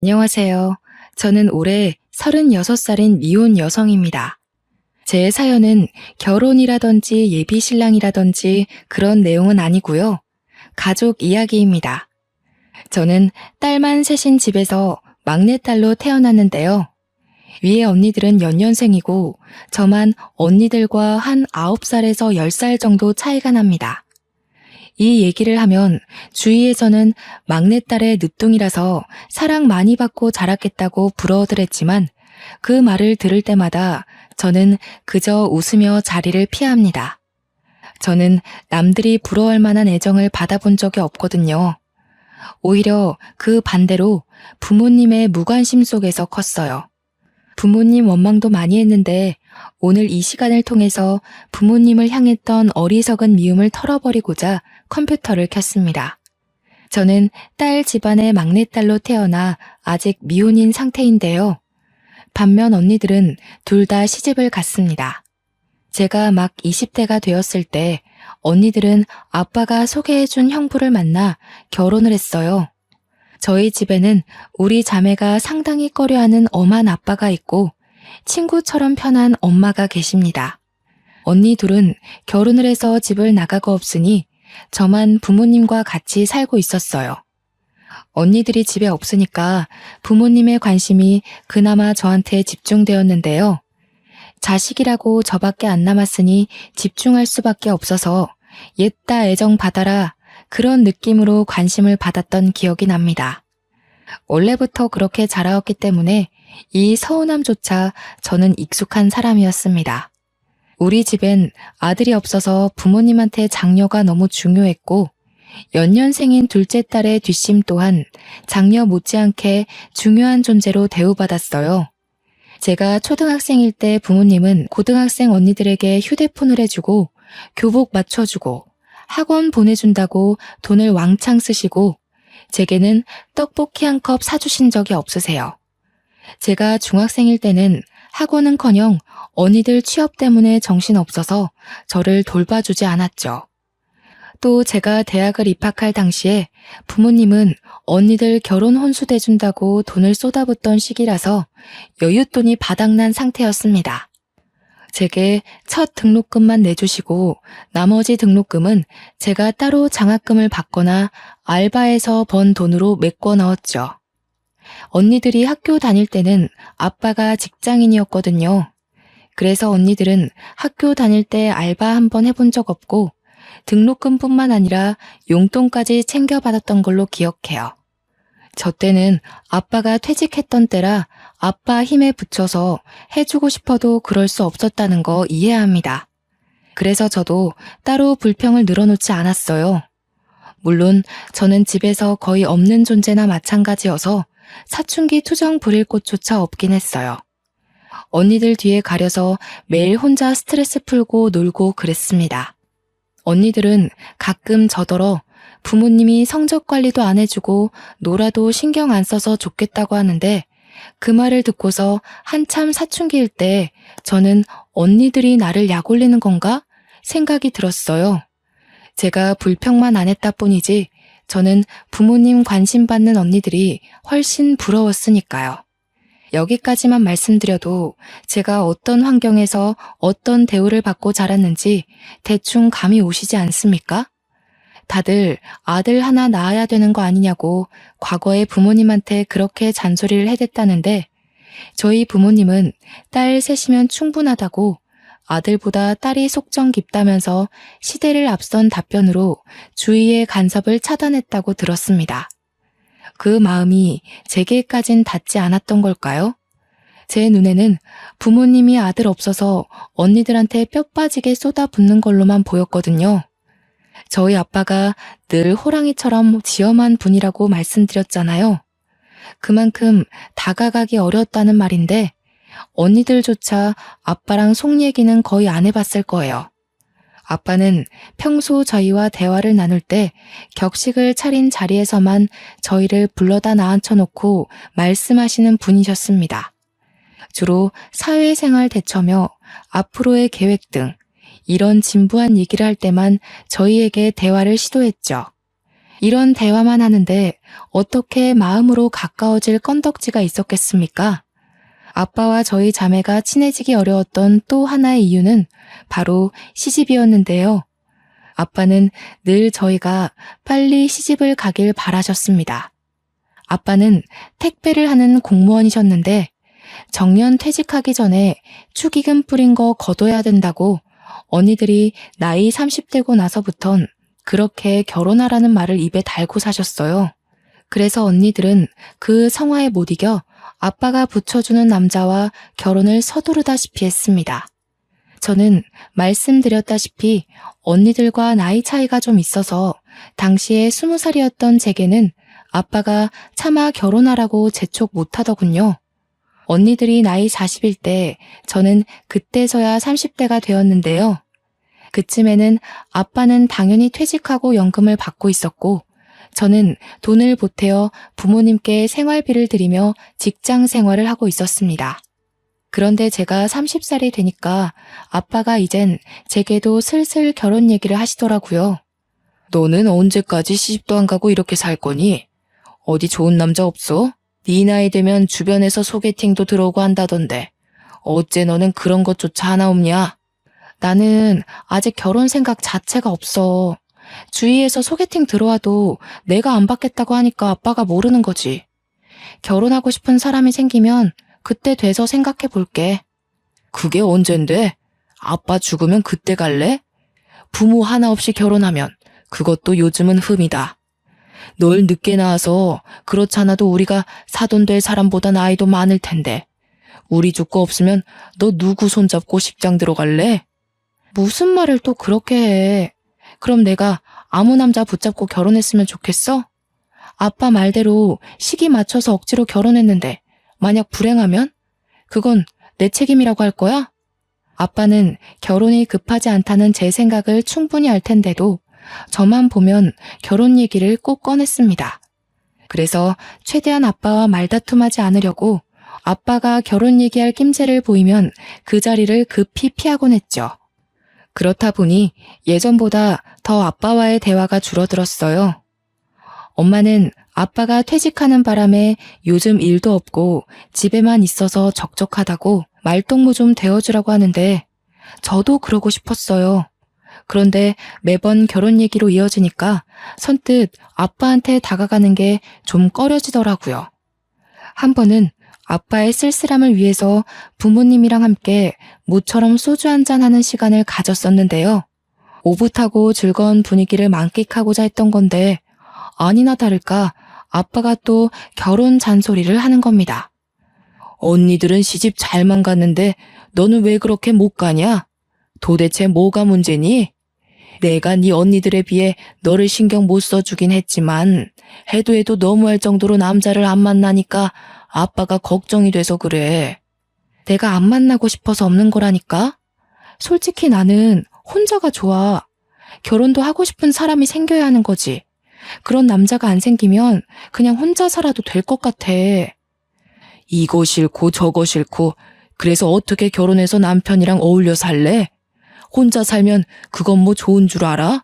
안녕하세요. 저는 올해 36살인 미혼 여성입니다. 제 사연은 결혼이라든지 예비 신랑이라든지 그런 내용은 아니고요. 가족 이야기입니다. 저는 딸만 셋인 집에서 막내딸로 태어났는데요. 위에 언니들은 연년생이고 저만 언니들과 한 9살에서 10살 정도 차이가 납니다. 이 얘기를 하면 주위에서는 막내딸의 늦둥이라서 사랑 많이 받고 자랐겠다고 부러워들 했지만 그 말을 들을 때마다 저는 그저 웃으며 자리를 피합니다. 저는 남들이 부러워할 만한 애정을 받아본 적이 없거든요. 오히려 그 반대로 부모님의 무관심 속에서 컸어요. 부모님 원망도 많이 했는데 오늘 이 시간을 통해서 부모님을 향했던 어리석은 미움을 털어버리고자 컴퓨터를 켰습니다. 저는 딸 집안의 막내딸로 태어나 아직 미혼인 상태인데요. 반면 언니들은 둘 다 시집을 갔습니다. 제가 막 20대가 되었을 때 언니들은 아빠가 소개해준 형부를 만나 결혼을 했어요. 저희 집에는 우리 자매가 상당히 꺼려하는 엄한 아빠가 있고 친구처럼 편한 엄마가 계십니다. 언니 둘은 결혼을 해서 집을 나가고 없으니 저만 부모님과 같이 살고 있었어요. 언니들이 집에 없으니까 부모님의 관심이 그나마 저한테 집중되었는데요. 자식이라고 저밖에 안 남았으니 집중할 수밖에 없어서 옛다 애정 받아라 그런 느낌으로 관심을 받았던 기억이 납니다. 원래부터 그렇게 자라왔기 때문에 이 서운함조차 저는 익숙한 사람이었습니다. 우리 집엔 아들이 없어서 부모님한테 장녀가 너무 중요했고 연년생인 둘째 딸의 뒷심 또한 장녀 못지않게 중요한 존재로 대우받았어요. 제가 초등학생일 때 부모님은 고등학생 언니들에게 휴대폰을 해주고 교복 맞춰주고 학원 보내준다고 돈을 왕창 쓰시고 제게는 떡볶이 한 컵 사주신 적이 없으세요. 제가 중학생일 때는 학원은커녕 언니들 취업 때문에 정신없어서 저를 돌봐주지 않았죠. 또 제가 대학을 입학할 당시에 부모님은 언니들 결혼 혼수 대준다고 돈을 쏟아붓던 시기라서 여윳돈이 바닥난 상태였습니다. 제게 첫 등록금만 내주시고 나머지 등록금은 제가 따로 장학금을 받거나 알바해서 번 돈으로 메꿔 넣었죠. 언니들이 학교 다닐 때는 아빠가 직장인이었거든요. 그래서 언니들은 학교 다닐 때 알바 한번 해본 적 없고 등록금뿐만 아니라 용돈까지 챙겨받았던 걸로 기억해요. 저 때는 아빠가 퇴직했던 때라 아빠 힘에 부쳐서 해주고 싶어도 그럴 수 없었다는 거 이해합니다. 그래서 저도 따로 불평을 늘어놓지 않았어요. 물론 저는 집에서 거의 없는 존재나 마찬가지여서 사춘기 투정 부릴 곳조차 없긴 했어요. 언니들 뒤에 가려서 매일 혼자 스트레스 풀고 놀고 그랬습니다. 언니들은 가끔 저더러 부모님이 성적 관리도 안 해주고 놀아도 신경 안 써서 좋겠다고 하는데 그 말을 듣고서 한참 사춘기일 때 저는 언니들이 나를 약올리는 건가 생각이 들었어요. 제가 불평만 안 했다 뿐이지 저는 부모님 관심 받는 언니들이 훨씬 부러웠으니까요. 여기까지만 말씀드려도 제가 어떤 환경에서 어떤 대우를 받고 자랐는지 대충 감이 오시지 않습니까? 다들 아들 하나 낳아야 되는 거 아니냐고 과거에 부모님한테 그렇게 잔소리를 해댔다는데 저희 부모님은 딸 셋이면 충분하다고 아들보다 딸이 속정 깊다면서 시대를 앞선 답변으로 주위의 간섭을 차단했다고 들었습니다. 그 마음이 제게까진 닿지 않았던 걸까요? 제 눈에는 부모님이 아들 없어서 언니들한테 뼈 빠지게 쏟아붓는 걸로만 보였거든요. 저희 아빠가 늘 호랑이처럼 지엄한 분이라고 말씀드렸잖아요. 그만큼 다가가기 어려웠다는 말인데 언니들조차 아빠랑 속 얘기는 거의 안 해봤을 거예요. 아빠는 평소 저희와 대화를 나눌 때 격식을 차린 자리에서만 저희를 불러다 나앉혀놓고 말씀하시는 분이셨습니다. 주로 사회생활 대처며 앞으로의 계획 등 이런 진부한 얘기를 할 때만 저희에게 대화를 시도했죠. 이런 대화만 하는데 어떻게 마음으로 가까워질 건덕지가 있었겠습니까? 아빠와 저희 자매가 친해지기 어려웠던 또 하나의 이유는 바로 시집이었는데요. 아빠는 늘 저희가 빨리 시집을 가길 바라셨습니다. 아빠는 택배를 하는 공무원이셨는데 정년 퇴직하기 전에 축의금 뿌린 거 거둬야 된다고 언니들이 나이 30대고 나서부턴 그렇게 결혼하라는 말을 입에 달고 사셨어요. 그래서 언니들은 그 성화에 못 이겨 아빠가 붙여주는 남자와 결혼을 서두르다시피 했습니다. 저는 말씀드렸다시피 언니들과 나이 차이가 좀 있어서 당시에 20살이었던 제게는 아빠가 차마 결혼하라고 재촉 못하더군요. 언니들이 나이 40일 때 저는 그때서야 30대가 되었는데요. 그쯤에는 아빠는 당연히 퇴직하고 연금을 받고 있었고 저는 돈을 보태어 부모님께 생활비를 드리며 직장 생활을 하고 있었습니다. 그런데 제가 30살이 되니까 아빠가 이젠 제게도 슬슬 결혼 얘기를 하시더라고요. 너는 언제까지 시집도 안 가고 이렇게 살 거니? 어디 좋은 남자 없어? 네 나이 되면 주변에서 소개팅도 들어오고 한다던데 어째 너는 그런 것조차 하나 없냐? 나는 아직 결혼 생각 자체가 없어. 주위에서 소개팅 들어와도 내가 안 받겠다고 하니까 아빠가 모르는 거지. 결혼하고 싶은 사람이 생기면 그때 돼서 생각해 볼게. 그게 언젠데? 아빠 죽으면 그때 갈래? 부모 하나 없이 결혼하면 그것도 요즘은 흠이다. 널 늦게 낳아서 그렇잖아도 우리가 사돈 될 사람보다 나이도 많을 텐데 우리 죽고 없으면 너 누구 손잡고 식장 들어갈래? 무슨 말을 또 그렇게 해. 그럼 내가 아무 남자 붙잡고 결혼했으면 좋겠어? 아빠 말대로 시기 맞춰서 억지로 결혼했는데 만약 불행하면? 그건 내 책임이라고 할 거야? 아빠는 결혼이 급하지 않다는 제 생각을 충분히 알 텐데도 저만 보면 결혼 얘기를 꼭 꺼냈습니다. 그래서 최대한 아빠와 말다툼하지 않으려고 아빠가 결혼 얘기할 낌새를 보이면 그 자리를 급히 피하곤 했죠. 그렇다 보니 예전보다 더 아빠와의 대화가 줄어들었어요. 엄마는 아빠가 퇴직하는 바람에 요즘 일도 없고 집에만 있어서 적적하다고 말동무 좀 되어주라고 하는데 저도 그러고 싶었어요. 그런데 매번 결혼 얘기로 이어지니까 선뜻 아빠한테 다가가는 게 좀 꺼려지더라고요. 한 번은 아빠의 쓸쓸함을 위해서 부모님이랑 함께 모처럼 소주 한잔 하는 시간을 가졌었는데요. 오붓하고 즐거운 분위기를 만끽하고자 했던 건데 아니나 다를까 아빠가 또 결혼 잔소리를 하는 겁니다. 언니들은 시집 잘만 갔는데 너는 왜 그렇게 못 가냐? 도대체 뭐가 문제니? 내가 네 언니들에 비해 너를 신경 못 써주긴 했지만 해도 너무할 정도로 남자를 안 만나니까 아빠가 걱정이 돼서 그래. 내가 안 만나고 싶어서 없는 거라니까? 솔직히 나는 혼자가 좋아. 결혼도 하고 싶은 사람이 생겨야 하는 거지. 그런 남자가 안 생기면 그냥 혼자 살아도 될 것 같아. 이거 싫고 저거 싫고 그래서 어떻게 결혼해서 남편이랑 어울려 살래? 혼자 살면 그건 뭐 좋은 줄 알아?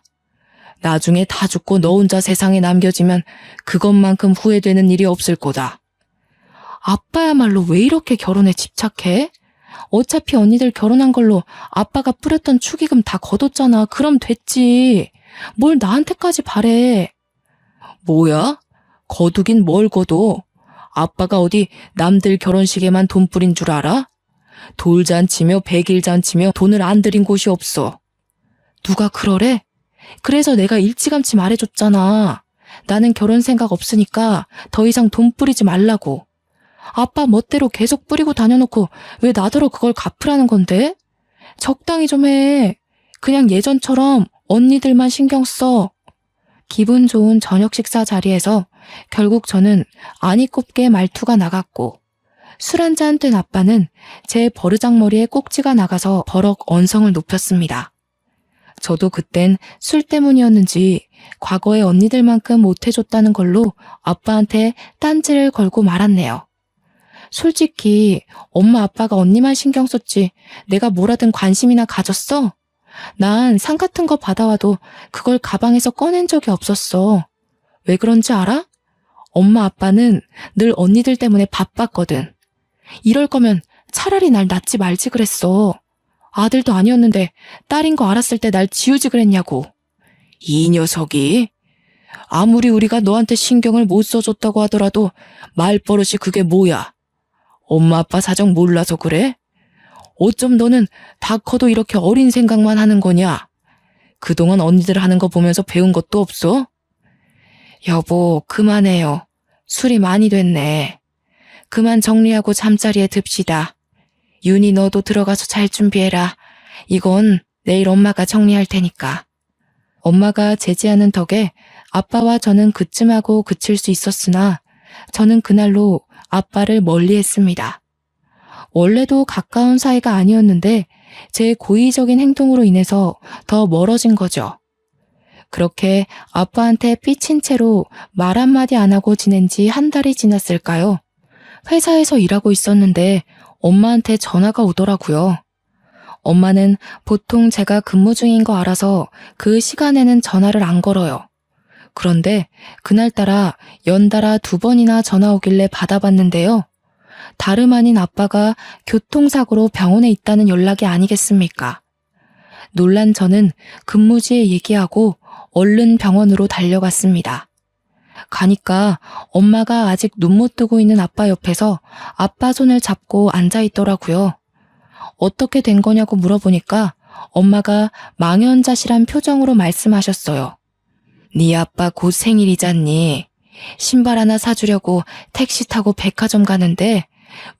나중에 다 죽고 너 혼자 세상에 남겨지면 그것만큼 후회되는 일이 없을 거다. 아빠야말로 왜 이렇게 결혼에 집착해? 어차피 언니들 결혼한 걸로 아빠가 뿌렸던 축의금 다 거뒀잖아. 그럼 됐지. 뭘 나한테까지 바래. 뭐야? 거두긴 뭘 거둬? 아빠가 어디 남들 결혼식에만 돈 뿌린 줄 알아? 돌잔치며 백일잔치며 돈을 안 들인 곳이 없어. 누가 그러래? 그래서 내가 일찌감치 말해줬잖아. 나는 결혼 생각 없으니까 더 이상 돈 뿌리지 말라고. 아빠 멋대로 계속 뿌리고 다녀놓고 왜 나더러 그걸 갚으라는 건데? 적당히 좀 해. 그냥 예전처럼 언니들만 신경 써. 기분 좋은 저녁 식사 자리에서 결국 저는 아니 꼽게 말투가 나갔고 술 한잔 뜬 아빠는 제 버르장머리에 꼭지가 나가서 버럭 언성을 높였습니다. 저도 그땐 술 때문이었는지 과거의 언니들만큼 못해줬다는 걸로 아빠한테 딴지를 걸고 말았네요. 솔직히 엄마 아빠가 언니만 신경 썼지 내가 뭐라든 관심이나 가졌어? 난 상 같은 거 받아와도 그걸 가방에서 꺼낸 적이 없었어. 왜 그런지 알아? 엄마 아빠는 늘 언니들 때문에 바빴거든. 이럴 거면 차라리 날 낳지 말지 그랬어. 아들도 아니었는데 딸인 거 알았을 때 날 지우지 그랬냐고. 이 녀석이? 아무리 우리가 너한테 신경을 못 써줬다고 하더라도 말버릇이 그게 뭐야? 엄마 아빠 사정 몰라서 그래? 어쩜 너는 다 커도 이렇게 어린 생각만 하는 거냐? 그동안 언니들 하는 거 보면서 배운 것도 없어? 여보, 그만해요. 술이 많이 됐네. 그만 정리하고 잠자리에 듭시다. 윤희 너도 들어가서 잘 준비해라. 이건 내일 엄마가 정리할 테니까. 엄마가 제지하는 덕에 아빠와 저는 그쯤하고 그칠 수 있었으나 저는 그날로 아빠를 멀리했습니다. 원래도 가까운 사이가 아니었는데 제 고의적인 행동으로 인해서 더 멀어진 거죠. 그렇게 아빠한테 삐친 채로 말 한마디 안 하고 지낸 지 한 달이 지났을까요? 회사에서 일하고 있었는데 엄마한테 전화가 오더라고요. 엄마는 보통 제가 근무 중인 거 알아서 그 시간에는 전화를 안 걸어요. 그런데 그날따라 연달아 2번이나 전화 오길래 받아봤는데요. 다름 아닌 아빠가 교통사고로 병원에 있다는 연락이 아니겠습니까? 놀란 저는 근무지에 얘기하고 얼른 병원으로 달려갔습니다. 가니까 엄마가 아직 눈 못 뜨고 있는 아빠 옆에서 아빠 손을 잡고 앉아 있더라고요. 어떻게 된 거냐고 물어보니까 엄마가 망연자실한 표정으로 말씀하셨어요. 네 아빠 곧 생일이잖니. 신발 하나 사주려고 택시 타고 백화점 가는데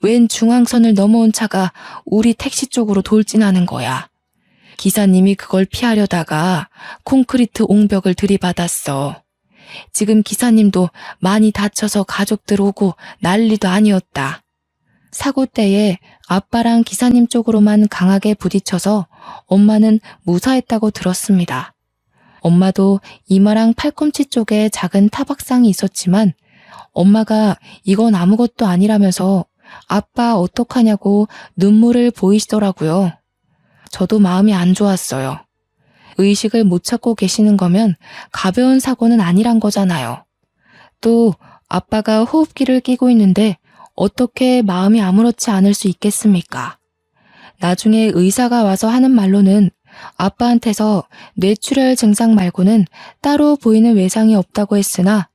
웬 중앙선을 넘어온 차가 우리 택시 쪽으로 돌진하는 거야. 기사님이 그걸 피하려다가 콘크리트 옹벽을 들이받았어. 지금 기사님도 많이 다쳐서 가족들 오고 난리도 아니었다. 사고 때에 아빠랑 기사님 쪽으로만 강하게 부딪혀서 엄마는 무사했다고 들었습니다. 엄마도 이마랑 팔꿈치 쪽에 작은 타박상이 있었지만 엄마가 이건 아무것도 아니라면서 아빠 어떡하냐고 눈물을 보이시더라고요. 저도 마음이 안 좋았어요. 의식을 못 찾고 계시는 거면 가벼운 사고는 아니란 거잖아요. 또 아빠가 호흡기를 끼고 있는데 어떻게 마음이 아무렇지 않을 수 있겠습니까? 나중에 의사가 와서 하는 말로는 아빠한테서 뇌출혈 증상 말고는 따로 보이는 외상이 없다고 했으나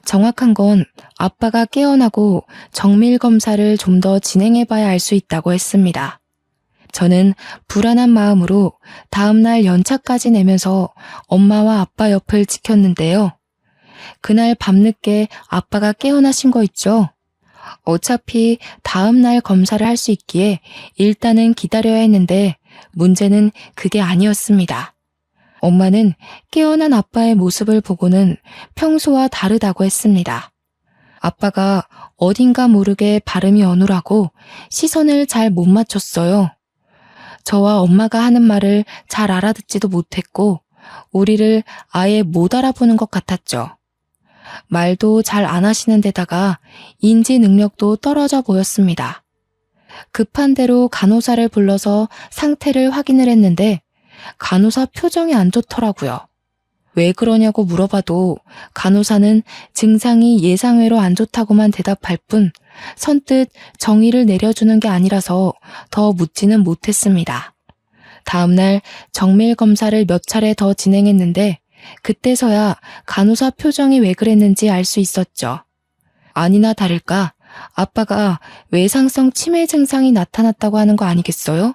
정확한 건 아빠가 깨어나고 정밀 검사를 좀 더 진행해봐야 알 수 있다고 했습니다. 저는 불안한 마음으로 다음날 연차까지 내면서 엄마와 아빠 옆을 지켰는데요. 그날 밤늦게 아빠가 깨어나신 거 있죠? 어차피 다음날 검사를 할 수 있기에 일단은 기다려야 했는데 문제는 그게 아니었습니다. 엄마는 깨어난 아빠의 모습을 보고는 평소와 다르다고 했습니다. 아빠가 어딘가 모르게 발음이 어눌하고 시선을 잘 못 맞췄어요. 저와 엄마가 하는 말을 잘 알아듣지도 못했고 우리를 아예 못 알아보는 것 같았죠. 말도 잘 안 하시는 데다가 인지 능력도 떨어져 보였습니다. 급한 대로 간호사를 불러서 상태를 확인을 했는데 간호사 표정이 안 좋더라고요. 왜 그러냐고 물어봐도 간호사는 증상이 예상외로 안 좋다고만 대답할 뿐 선뜻 정의를 내려주는 게 아니라서 더 묻지는 못했습니다. 다음날 정밀 검사를 몇 차례 더 진행했는데 그때서야 간호사 표정이 왜 그랬는지 알 수 있었죠. 아니나 다를까 아빠가 외상성 치매 증상이 나타났다고 하는 거 아니겠어요?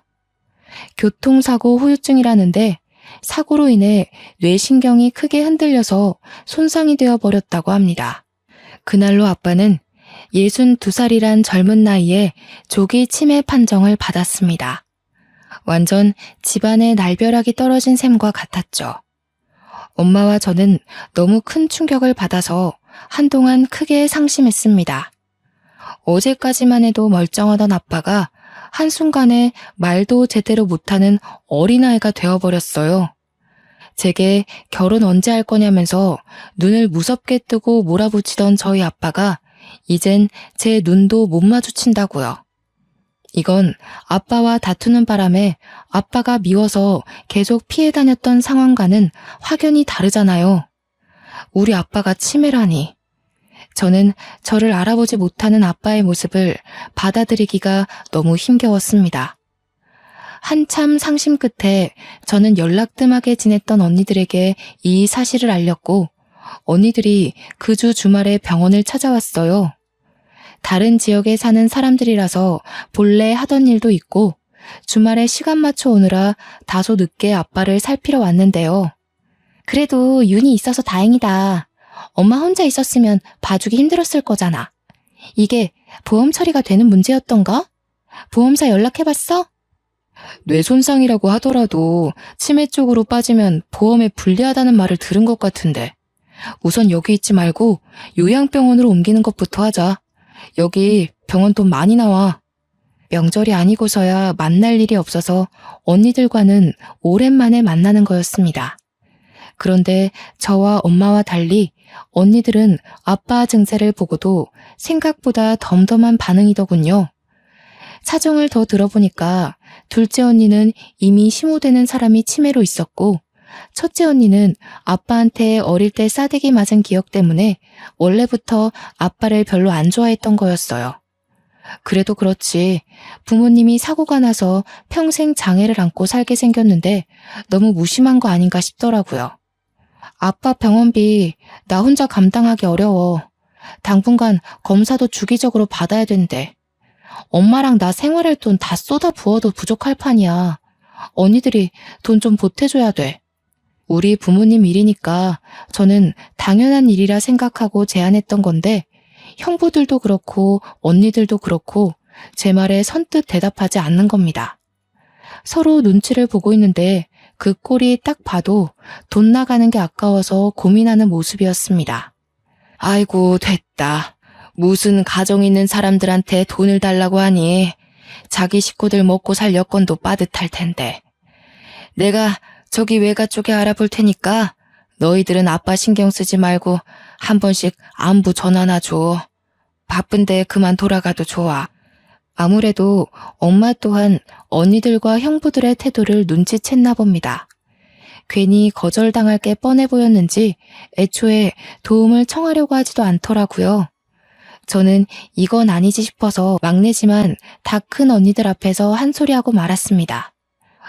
교통사고 후유증이라는데 사고로 인해 뇌신경이 크게 흔들려서 손상이 되어버렸다고 합니다. 그날로 아빠는 62살이란 젊은 나이에 조기 치매 판정을 받았습니다. 완전 집안의 날벼락이 떨어진 셈과 같았죠. 엄마와 저는 너무 큰 충격을 받아서 한동안 크게 상심했습니다. 어제까지만 해도 멀쩡하던 아빠가 한순간에 말도 제대로 못하는 어린아이가 되어버렸어요. 제게 결혼 언제 할 거냐면서 눈을 무섭게 뜨고 몰아붙이던 저희 아빠가 이젠 제 눈도 못 마주친다고요. 이건 아빠와 다투는 바람에 아빠가 미워서 계속 피해 다녔던 상황과는 확연히 다르잖아요. 우리 아빠가 치매라니. 저는 저를 알아보지 못하는 아빠의 모습을 받아들이기가 너무 힘겨웠습니다. 한참 상심 끝에 저는 연락 뜸하게 지냈던 언니들에게 이 사실을 알렸고 언니들이 그 주 주말에 병원을 찾아왔어요. 다른 지역에 사는 사람들이라서 본래 하던 일도 있고 주말에 시간 맞춰 오느라 다소 늦게 아빠를 살피러 왔는데요. 그래도 윤이 있어서 다행이다. 엄마 혼자 있었으면 봐주기 힘들었을 거잖아. 이게 보험 처리가 되는 문제였던가? 보험사 연락해봤어? 뇌 손상이라고 하더라도 치매 쪽으로 빠지면 보험에 불리하다는 말을 들은 것 같은데. 우선 여기 있지 말고 요양병원으로 옮기는 것부터 하자. 여기 병원 돈 많이 나와. 명절이 아니고서야 만날 일이 없어서 언니들과는 오랜만에 만나는 거였습니다. 그런데 저와 엄마와 달리 언니들은 아빠 증세를 보고도 생각보다 덤덤한 반응이더군요. 사정을 더 들어보니까 둘째 언니는 이미 심호되는 사람이 치매로 있었고 첫째 언니는 아빠한테 어릴 때 싸대기 맞은 기억 때문에 원래부터 아빠를 별로 안 좋아했던 거였어요. 그래도 그렇지 부모님이 사고가 나서 평생 장애를 안고 살게 생겼는데 너무 무심한 거 아닌가 싶더라고요. 아빠 병원비 나 혼자 감당하기 어려워. 당분간 검사도 주기적으로 받아야 된대. 엄마랑 나 생활할 돈 다 쏟아 부어도 부족할 판이야. 언니들이 돈 좀 보태줘야 돼. 우리 부모님 일이니까 저는 당연한 일이라 생각하고 제안했던 건데 형부들도 그렇고 언니들도 그렇고 제 말에 선뜻 대답하지 않는 겁니다. 서로 눈치를 보고 있는데 그 꼴이 딱 봐도 돈 나가는 게 아까워서 고민하는 모습이었습니다. 아이고 됐다. 무슨 가정 있는 사람들한테 돈을 달라고 하니 자기 식구들 먹고 살 여건도 빠듯할 텐데. 내가 저기 외가 쪽에 알아볼 테니까 너희들은 아빠 신경 쓰지 말고 한 번씩 안부 전화나 줘. 바쁜데 그만 돌아가도 좋아. 아무래도 엄마 또한 언니들과 형부들의 태도를 눈치챘나 봅니다. 괜히 거절당할 게 뻔해 보였는지 애초에 도움을 청하려고 하지도 않더라고요. 저는 이건 아니지 싶어서 막내지만 다 큰 언니들 앞에서 한 소리하고 말았습니다.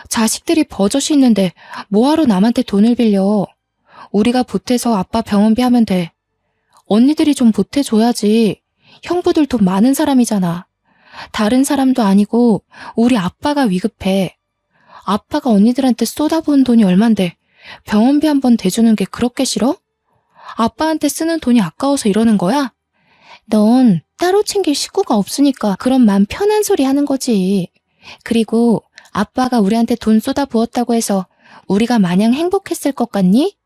자식들이 버젓이 있는데 뭐하러 남한테 돈을 빌려. 우리가 보태서 아빠 병원비 하면 돼. 언니들이 좀 보태줘야지. 형부들 돈 많은 사람이잖아. 다른 사람도 아니고 우리 아빠가 위급해. 아빠가 언니들한테 쏟아부은 돈이 얼만데 병원비 한 번 대주는 게 그렇게 싫어? 아빠한테 쓰는 돈이 아까워서 이러는 거야? 넌 따로 챙길 식구가 없으니까 그런 맘 편한 소리 하는 거지. 그리고 아빠가 우리한테 돈 쏟아부었다고 해서 우리가 마냥 행복했을 것 같니?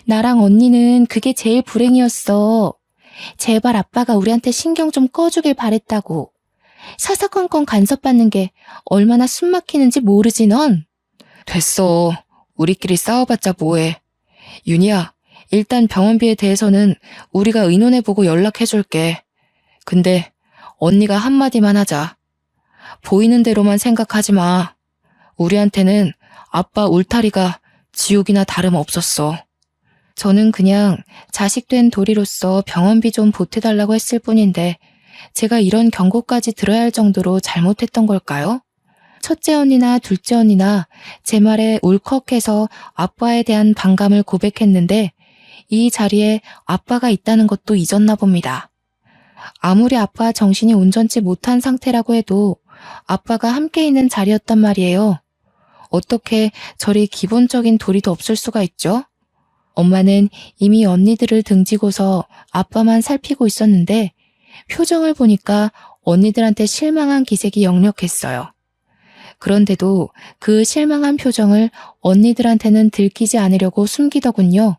나랑 언니는 그게 제일 불행이었어. 제발 아빠가 우리한테 신경 좀 꺼주길 바랬다고. 사사건건 간섭받는 게 얼마나 숨막히는지 모르지 넌? 됐어. 우리끼리 싸워봤자 뭐해. 윤희야, 일단 병원비에 대해서는 우리가 의논해보고 연락해줄게. 근데 언니가 한마디만 하자. 보이는 대로만 생각하지 마. 우리한테는 아빠 울타리가 지옥이나 다름없었어. 저는 그냥 자식된 도리로서 병원비 좀 보태달라고 했을 뿐인데 제가 이런 경고까지 들어야 할 정도로 잘못했던 걸까요? 첫째 언니나 둘째 언니나 제 말에 울컥해서 아빠에 대한 반감을 고백했는데 이 자리에 아빠가 있다는 것도 잊었나 봅니다. 아무리 아빠 정신이 온전치 못한 상태라고 해도 아빠가 함께 있는 자리였단 말이에요. 어떻게 저리 기본적인 도리도 없을 수가 있죠? 엄마는 이미 언니들을 등지고서 아빠만 살피고 있었는데 표정을 보니까 언니들한테 실망한 기색이 역력했어요. 그런데도 그 실망한 표정을 언니들한테는 들키지 않으려고 숨기더군요.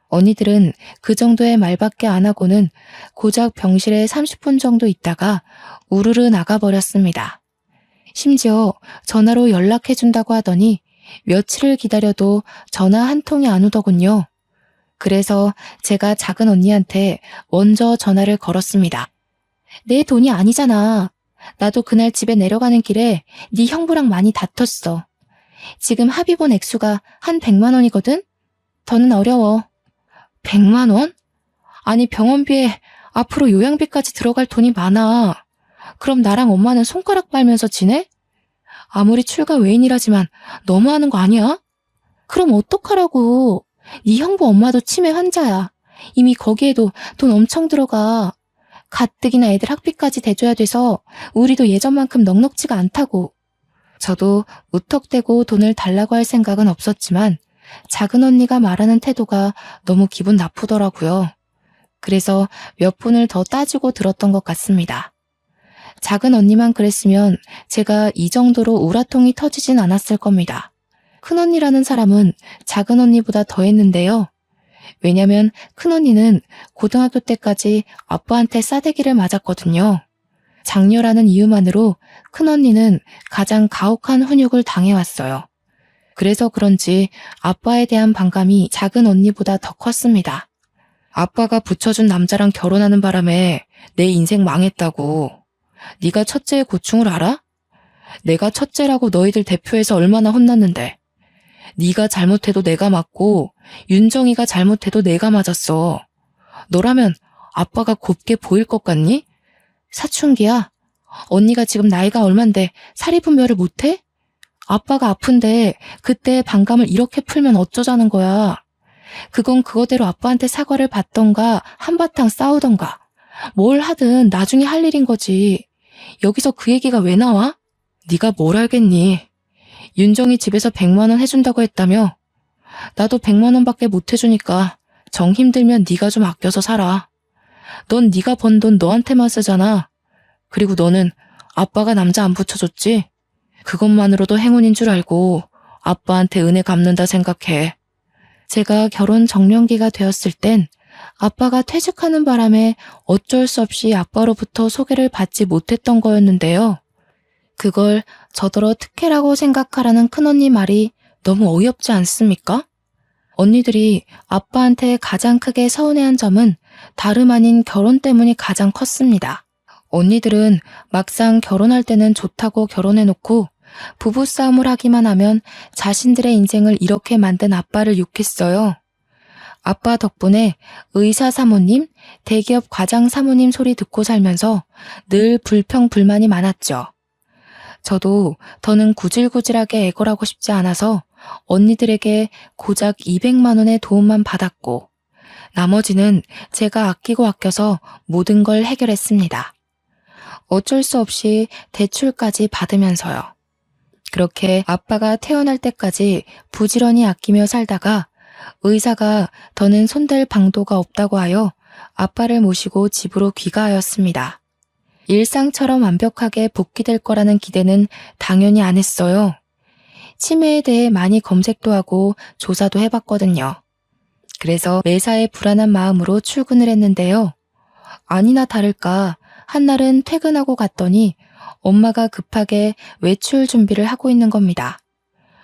언니들은 그 정도의 말밖에 안 하고는 고작 병실에 30분 정도 있다가 우르르 나가버렸습니다. 심지어 전화로 연락해준다고 하더니 며칠을 기다려도 전화 한 통이 안 오더군요. 그래서 제가 작은 언니한테 먼저 전화를 걸었습니다. 내 돈이 아니잖아. 나도 그날 집에 내려가는 길에 네 형부랑 많이 다퉜어. 지금 합의 본 액수가 한 100만 원이거든? 더는 어려워. 100만 원? 아니, 병원비에 앞으로 요양비까지 들어갈 돈이 많아. 그럼 나랑 엄마는 손가락 빨면서 지내? 아무리 출가 외인이라지만 너무하는 거 아니야? 그럼 어떡하라고. 네 형부 엄마도 치매 환자야. 이미 거기에도 돈 엄청 들어가. 가뜩이나 애들 학비까지 대줘야 돼서 우리도 예전만큼 넉넉지가 않다고. 저도 우턱대고 돈을 달라고 할 생각은 없었지만 작은 언니가 말하는 태도가 너무 기분 나쁘더라고요. 그래서 몇 분을 더 따지고 들었던 것 같습니다. 작은 언니만 그랬으면 제가 이 정도로 우라통이 터지진 않았을 겁니다. 큰언니라는 사람은 작은 언니보다 더 했는데요. 왜냐면 큰언니는 고등학교 때까지 아빠한테 싸대기를 맞았거든요. 장녀라는 이유만으로 큰언니는 가장 가혹한 훈육을 당해왔어요. 그래서 그런지 아빠에 대한 반감이 작은 언니보다 더 컸습니다. 아빠가 붙여준 남자랑 결혼하는 바람에 내 인생 망했다고. 네가 첫째의 고충을 알아? 내가 첫째라고 너희들 대표해서 얼마나 혼났는데. 네가 잘못해도 내가 맞고 윤정이가 잘못해도 내가 맞았어. 너라면 아빠가 곱게 보일 것 같니? 사춘기야. 언니가 지금 나이가 얼만데 사리분별을 못해? 아빠가 아픈데 그때 반감을 이렇게 풀면 어쩌자는 거야. 그건 그거대로 아빠한테 사과를 받던가 한바탕 싸우던가 뭘 하든 나중에 할 일인 거지. 여기서 그 얘기가 왜 나와? 네가 뭘 알겠니? 윤정이 집에서 100만 원 해준다고 했다며? 나도 100만 원밖에 못 해주니까 정 힘들면 네가 좀 아껴서 살아. 넌 네가 번 돈 너한테만 쓰잖아. 그리고 너는 아빠가 남자 안 붙여줬지? 그것만으로도 행운인 줄 알고 아빠한테 은혜 갚는다 생각해. 제가 결혼 정년기가 되었을 땐 아빠가 퇴직하는 바람에 어쩔 수 없이 아빠로부터 소개를 받지 못했던 거였는데요. 그걸 저더러 특혜라고 생각하라는 큰언니 말이 너무 어이없지 않습니까? 언니들이 아빠한테 가장 크게 서운해한 점은 다름 아닌 결혼 때문이 가장 컸습니다. 언니들은 막상 결혼할 때는 좋다고 결혼해놓고 부부싸움을 하기만 하면 자신들의 인생을 이렇게 만든 아빠를 욕했어요. 아빠 덕분에 의사 사모님, 대기업 과장 사모님 소리 듣고 살면서 늘 불평불만이 많았죠. 저도 더는 구질구질하게 애걸하고 싶지 않아서 언니들에게 고작 200만 원의 도움만 받았고 나머지는 제가 아끼고 아껴서 모든 걸 해결했습니다. 어쩔 수 없이 대출까지 받으면서요. 그렇게 아빠가 태어날 때까지 부지런히 아끼며 살다가 의사가 더는 손댈 방도가 없다고 하여 아빠를 모시고 집으로 귀가하였습니다. 일상처럼 완벽하게 복귀될 거라는 기대는 당연히 안 했어요. 치매에 대해 많이 검색도 하고 조사도 해봤거든요. 그래서 매사에 불안한 마음으로 출근을 했는데요. 아니나 다를까 한날은 퇴근하고 갔더니 엄마가 급하게 외출 준비를 하고 있는 겁니다.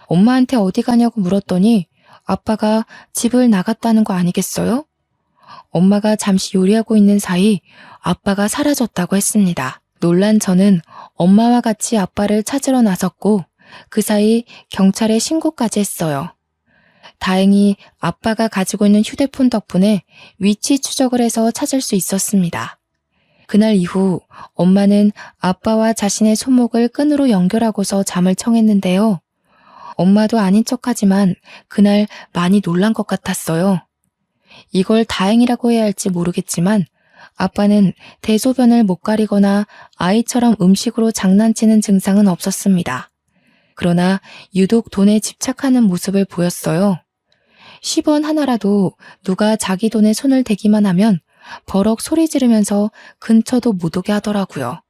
엄마한테 어디 가냐고 물었더니 아빠가 집을 나갔다는 거 아니겠어요? 엄마가 잠시 요리하고 있는 사이 아빠가 사라졌다고 했습니다. 놀란 저는 엄마와 같이 아빠를 찾으러 나섰고 그 사이 경찰에 신고까지 했어요. 다행히 아빠가 가지고 있는 휴대폰 덕분에 위치 추적을 해서 찾을 수 있었습니다. 그날 이후 엄마는 아빠와 자신의 손목을 끈으로 연결하고서 잠을 청했는데요. 엄마도 아닌 척하지만 그날 많이 놀란 것 같았어요. 이걸 다행이라고 해야 할지 모르겠지만 아빠는 대소변을 못 가리거나 아이처럼 음식으로 장난치는 증상은 없었습니다. 그러나 유독 돈에 집착하는 모습을 보였어요. 10원 하나라도 누가 자기 돈에 손을 대기만 하면 버럭 소리 지르면서 근처도 못 오게 하더라고요.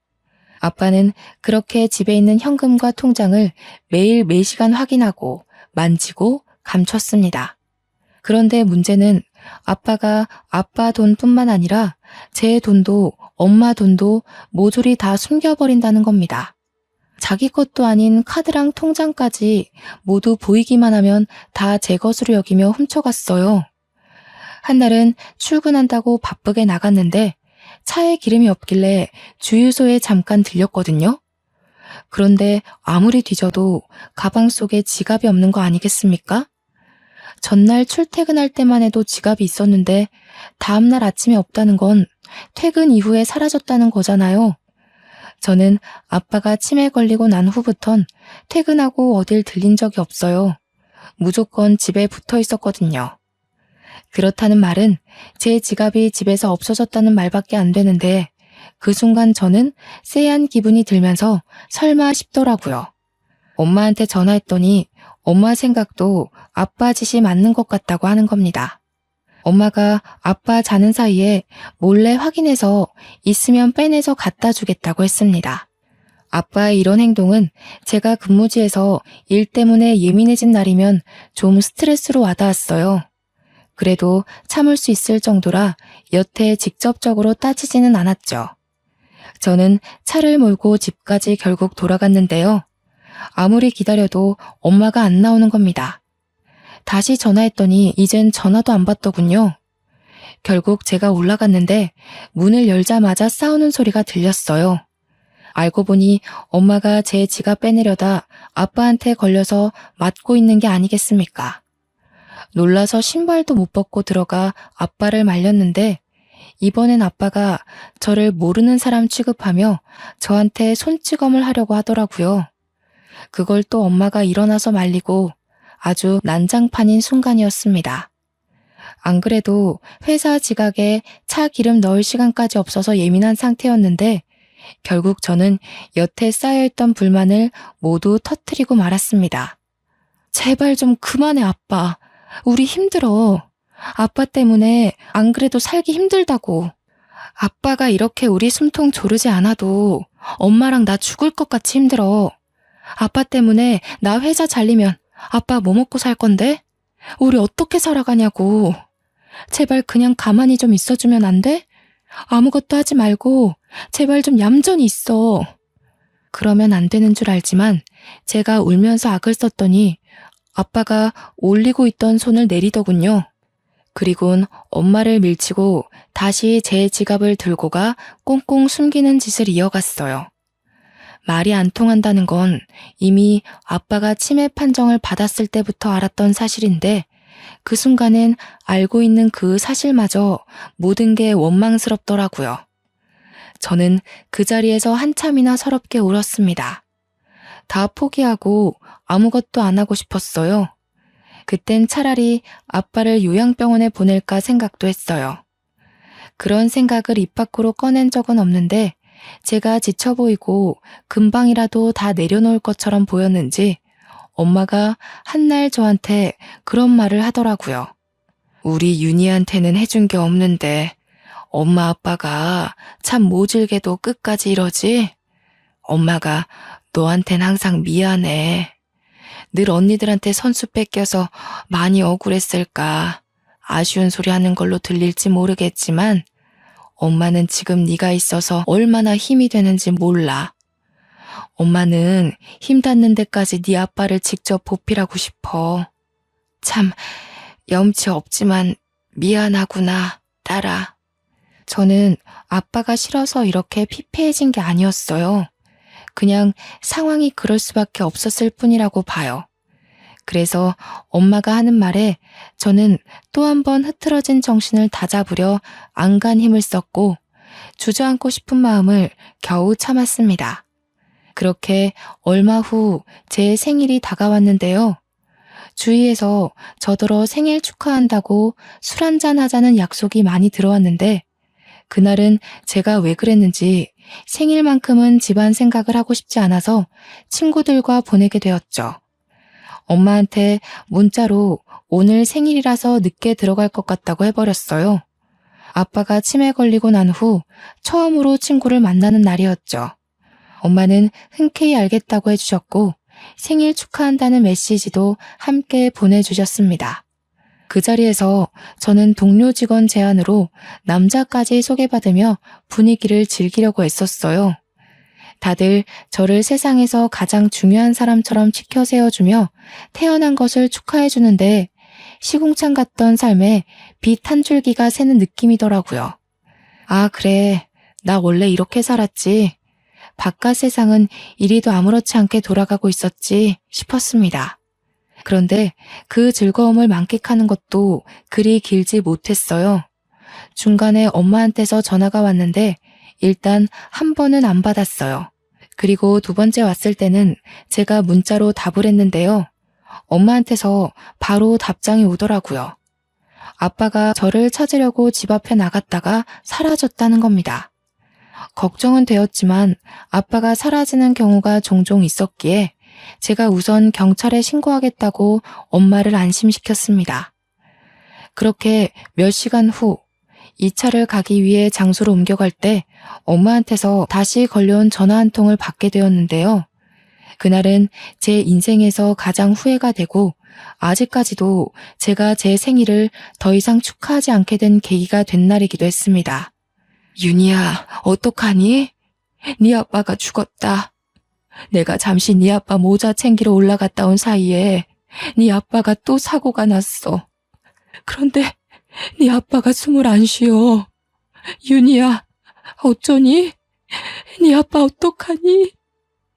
아빠는 그렇게 집에 있는 현금과 통장을 매일 매시간 확인하고 만지고 감췄습니다. 그런데 문제는 아빠가 아빠 돈뿐만 아니라 제 돈도 엄마 돈도 모조리 다 숨겨버린다는 겁니다. 자기 것도 아닌 카드랑 통장까지 모두 보이기만 하면 다 제 것으로 여기며 훔쳐갔어요. 한날은 출근한다고 바쁘게 나갔는데 차에 기름이 없길래 주유소에 잠깐 들렸거든요. 그런데 아무리 뒤져도 가방 속에 지갑이 없는 거 아니겠습니까? 전날 출퇴근할 때만 해도 지갑이 있었는데 다음날 아침에 없다는 건 퇴근 이후에 사라졌다는 거잖아요. 저는 아빠가 치매 걸리고 난 후부턴 퇴근하고 어딜 들린 적이 없어요. 무조건 집에 붙어 있었거든요. 그렇다는 말은 제 지갑이 집에서 없어졌다는 말밖에 안 되는데 그 순간 저는 쎄한 기분이 들면서 설마 싶더라고요. 엄마한테 전화했더니 엄마 생각도 아빠 짓이 맞는 것 같다고 하는 겁니다. 엄마가 아빠 자는 사이에 몰래 확인해서 있으면 빼내서 갖다 주겠다고 했습니다. 아빠의 이런 행동은 제가 근무지에서 일 때문에 예민해진 날이면 좀 스트레스로 와닿았어요. 그래도 참을 수 있을 정도라 여태 직접적으로 따지지는 않았죠. 저는 차를 몰고 집까지 결국 돌아갔는데요. 아무리 기다려도 엄마가 안 나오는 겁니다. 다시 전화했더니 이젠 전화도 안 받더군요. 결국 제가 올라갔는데 문을 열자마자 싸우는 소리가 들렸어요. 알고 보니 엄마가 제 지갑 빼내려다 아빠한테 걸려서 맞고 있는 게 아니겠습니까? 놀라서 신발도 못 벗고 들어가 아빠를 말렸는데 이번엔 아빠가 저를 모르는 사람 취급하며 저한테 손찌검을 하려고 하더라고요. 그걸 또 엄마가 일어나서 말리고 아주 난장판인 순간이었습니다. 안 그래도 회사 지각에 차 기름 넣을 시간까지 없어서 예민한 상태였는데 결국 저는 여태 쌓여있던 불만을 모두 터뜨리고 말았습니다. 제발 좀 그만해, 아빠. 우리 힘들어. 아빠 때문에 안 그래도 살기 힘들다고. 아빠가 이렇게 우리 숨통 조르지 않아도 엄마랑 나 죽을 것 같이 힘들어. 아빠 때문에 나 회사 잘리면 아빠 뭐 먹고 살 건데? 우리 어떻게 살아가냐고. 제발 그냥 가만히 좀 있어주면 안 돼? 아무것도 하지 말고 제발 좀 얌전히 있어. 그러면 안 되는 줄 알지만 제가 울면서 악을 썼더니 아빠가 올리고 있던 손을 내리더군요. 그리곤 엄마를 밀치고 다시 제 지갑을 들고 가 꽁꽁 숨기는 짓을 이어갔어요. 말이 안 통한다는 건 이미 아빠가 치매 판정을 받았을 때부터 알았던 사실인데 그 순간엔 알고 있는 그 사실마저 모든 게 원망스럽더라고요. 저는 그 자리에서 한참이나 서럽게 울었습니다. 다 포기하고 아무것도 안 하고 싶었어요. 그땐 차라리 아빠를 요양병원에 보낼까 생각도 했어요. 그런 생각을 입 밖으로 꺼낸 적은 없는데 제가 지쳐 보이고 금방이라도 다 내려놓을 것처럼 보였는지 엄마가 한날 저한테 그런 말을 하더라고요. 우리 윤희한테는 해준 게 없는데 엄마 아빠가 참 모질게도 끝까지 이러지? 엄마가 너한텐 항상 미안해. 늘 언니들한테 선수 뺏겨서 많이 억울했을까. 아쉬운 소리 하는 걸로 들릴지 모르겠지만 엄마는 지금 네가 있어서 얼마나 힘이 되는지 몰라. 엄마는 힘 닿는 데까지 네 아빠를 직접 보필하고 싶어. 참 염치 없지만 미안하구나, 딸아. 저는 아빠가 싫어서 이렇게 피폐해진 게 아니었어요. 그냥 상황이 그럴 수밖에 없었을 뿐이라고 봐요. 그래서 엄마가 하는 말에 저는 또 한 번 흐트러진 정신을 다잡으려 안간 힘을 썼고 주저앉고 싶은 마음을 겨우 참았습니다. 그렇게 얼마 후 제 생일이 다가왔는데요. 주위에서 저더러 생일 축하한다고 술 한잔 하자는 약속이 많이 들어왔는데 그날은 제가 왜 그랬는지 생일만큼은 집안 생각을 하고 싶지 않아서 친구들과 보내게 되었죠. 엄마한테 문자로 오늘 생일이라서 늦게 들어갈 것 같다고 해버렸어요. 아빠가 치매 걸리고 난 후 처음으로 친구를 만나는 날이었죠. 엄마는 흔쾌히 알겠다고 해주셨고 생일 축하한다는 메시지도 함께 보내주셨습니다. 그 자리에서 저는 동료 직원 제안으로 남자까지 소개받으며 분위기를 즐기려고 애썼어요. 다들 저를 세상에서 가장 중요한 사람처럼 치켜 세워주며 태어난 것을 축하해주는데 시궁창 같던 삶에 빛 한 줄기가 새는 느낌이더라고요. 아, 그래. 나 원래 이렇게 살았지. 바깥 세상은 이리도 아무렇지 않게 돌아가고 있었지 싶었습니다. 그런데 그 즐거움을 만끽하는 것도 그리 길지 못했어요. 중간에 엄마한테서 전화가 왔는데 일단 한 번은 안 받았어요. 그리고 두 번째 왔을 때는 제가 문자로 답을 했는데요. 엄마한테서 바로 답장이 오더라고요. 아빠가 저를 찾으려고 집 앞에 나갔다가 사라졌다는 겁니다. 걱정은 되었지만 아빠가 사라지는 경우가 종종 있었기에 제가 우선 경찰에 신고하겠다고 엄마를 안심시켰습니다. 그렇게 몇 시간 후 2차를 가기 위해 장소로 옮겨갈 때 엄마한테서 다시 걸려온 전화 한 통을 받게 되었는데요. 그날은 제 인생에서 가장 후회가 되고 아직까지도 제가 제 생일을 더 이상 축하하지 않게 된 계기가 된 날이기도 했습니다. 윤희야, 어떡하니? 네 아빠가 죽었다. 내가 잠시 네 아빠 모자 챙기러 올라갔다 온 사이에 네 아빠가 또 사고가 났어. 그런데 네 아빠가 숨을 안 쉬어. 윤희야, 어쩌니? 네 아빠 어떡하니?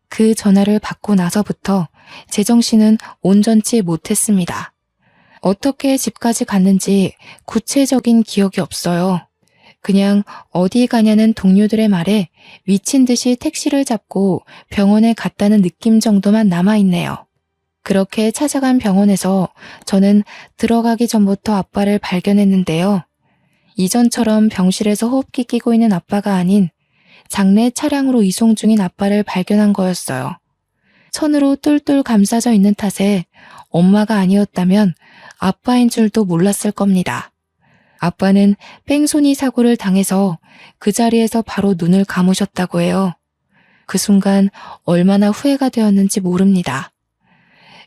그 전화를 받고 나서부터 제정신은 온전치 못했습니다. 어떻게 집까지 갔는지 구체적인 기억이 없어요. 그냥 어디 가냐는 동료들의 말에 미친 듯이 택시를 잡고 병원에 갔다는 느낌 정도만 남아있네요. 그렇게 찾아간 병원에서 저는 들어가기 전부터 아빠를 발견했는데요. 이전처럼 병실에서 호흡기 끼고 있는 아빠가 아닌 장례 차량으로 이송 중인 아빠를 발견한 거였어요. 천으로 똘똘 감싸져 있는 탓에 엄마가 아니었다면 아빠인 줄도 몰랐을 겁니다. 아빠는 뺑소니 사고를 당해서 그 자리에서 바로 눈을 감으셨다고 해요. 그 순간 얼마나 후회가 되었는지 모릅니다.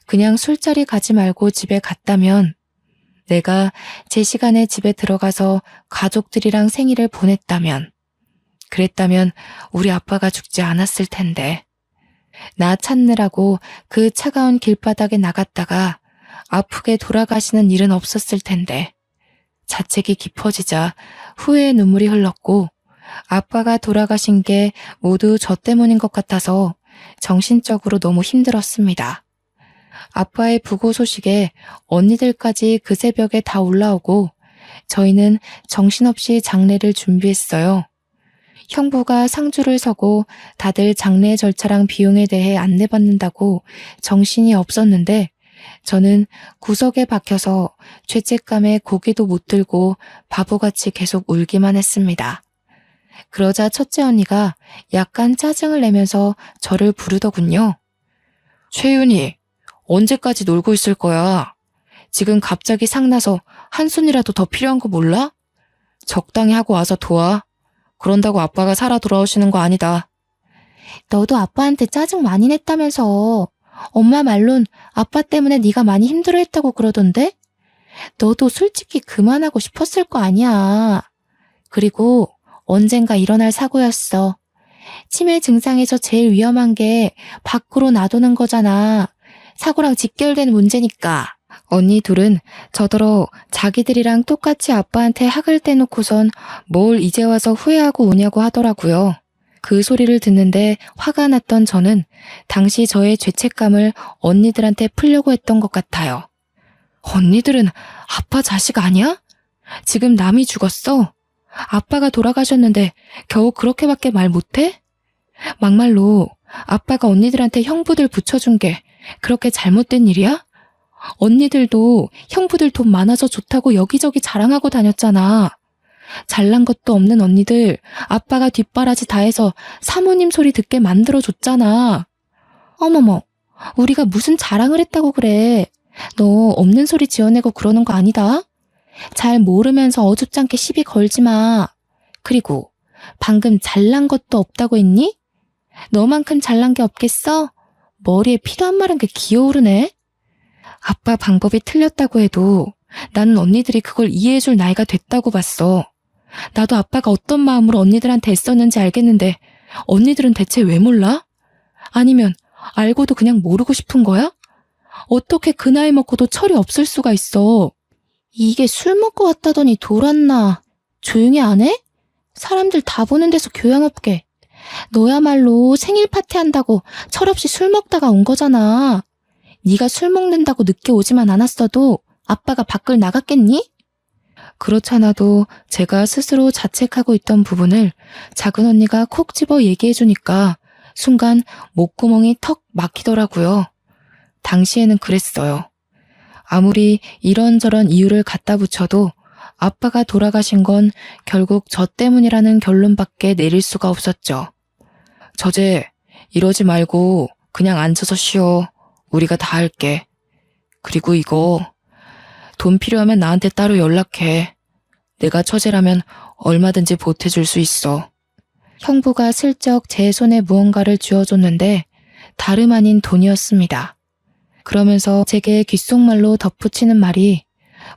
그냥 술자리 가지 말고 집에 갔다면, 내가 제 시간에 집에 들어가서 가족들이랑 생일을 보냈다면, 그랬다면 우리 아빠가 죽지 않았을 텐데. 나 찾느라고 그 차가운 길바닥에 나갔다가 아프게 돌아가시는 일은 없었을 텐데. 자책이 깊어지자 후회의 눈물이 흘렀고 아빠가 돌아가신 게 모두 저 때문인 것 같아서 정신적으로 너무 힘들었습니다. 아빠의 부고 소식에 언니들까지 그 새벽에 다 올라오고 저희는 정신없이 장례를 준비했어요. 형부가 상주를 서고 다들 장례 절차랑 비용에 대해 안내받는다고 정신이 없었는데 저는 구석에 박혀서 죄책감에 고개도 못 들고 바보같이 계속 울기만 했습니다. 그러자 첫째 언니가 약간 짜증을 내면서 저를 부르더군요. 최윤희, 언제까지 놀고 있을 거야? 지금 갑자기 상나서 한 손이라도 더 필요한 거 몰라? 적당히 하고 와서 도와. 그런다고 아빠가 살아 돌아오시는 거 아니다. 너도 아빠한테 짜증 많이 냈다면서. 엄마 말론 아빠 때문에 네가 많이 힘들어했다고 그러던데? 너도 솔직히 그만하고 싶었을 거 아니야. 그리고 언젠가 일어날 사고였어. 치매 증상에서 제일 위험한 게 밖으로 놔두는 거잖아. 사고랑 직결된 문제니까. 언니 둘은 저더러 자기들이랑 똑같이 아빠한테 학을 떼놓고선 뭘 이제 와서 후회하고 오냐고 하더라고요. 그 소리를 듣는데 화가 났던 저는 당시 저의 죄책감을 언니들한테 풀려고 했던 것 같아요. 언니들은 아빠 자식 아니야? 지금 남이 죽었어. 아빠가 돌아가셨는데 겨우 그렇게밖에 말 못해? 막말로 아빠가 언니들한테 형부들 붙여준 게 그렇게 잘못된 일이야? 언니들도 형부들 돈 많아서 좋다고 여기저기 자랑하고 다녔잖아. 잘난 것도 없는 언니들 아빠가 뒷바라지 다 해서 사모님 소리 듣게 만들어줬잖아. 어머머, 우리가 무슨 자랑을 했다고 그래. 너 없는 소리 지어내고 그러는 거 아니다. 잘 모르면서 어줍잖게 시비 걸지 마. 그리고 방금 잘난 것도 없다고 했니? 너만큼 잘난 게 없겠어? 머리에 피도 안 마른 게 기어오르네. 아빠 방법이 틀렸다고 해도 나는 언니들이 그걸 이해해줄 나이가 됐다고 봤어. 나도 아빠가 어떤 마음으로 언니들한테 애썼는지 알겠는데 언니들은 대체 왜 몰라? 아니면 알고도 그냥 모르고 싶은 거야? 어떻게 그 나이 먹고도 철이 없을 수가 있어. 이게 술 먹고 왔다더니 돌았나. 조용히 안 해? 사람들 다 보는 데서 교양 없게. 너야말로 생일 파티 한다고 철없이 술 먹다가 온 거잖아. 네가 술 먹는다고 늦게 오지만 않았어도 아빠가 밖을 나갔겠니? 그렇잖아도 제가 스스로 자책하고 있던 부분을 작은 언니가 콕 집어 얘기해주니까 순간 목구멍이 턱 막히더라고요. 당시에는 그랬어요. 아무리 이런저런 이유를 갖다 붙여도 아빠가 돌아가신 건 결국 저 때문이라는 결론밖에 내릴 수가 없었죠. 저제, 이러지 말고 그냥 앉아서 쉬어. 우리가 다 할게. 그리고 이거, 돈 필요하면 나한테 따로 연락해. 내가 처제라면 얼마든지 보태줄 수 있어. 형부가 슬쩍 제 손에 무언가를 쥐어줬는데 다름 아닌 돈이었습니다. 그러면서 제게 귓속말로 덧붙이는 말이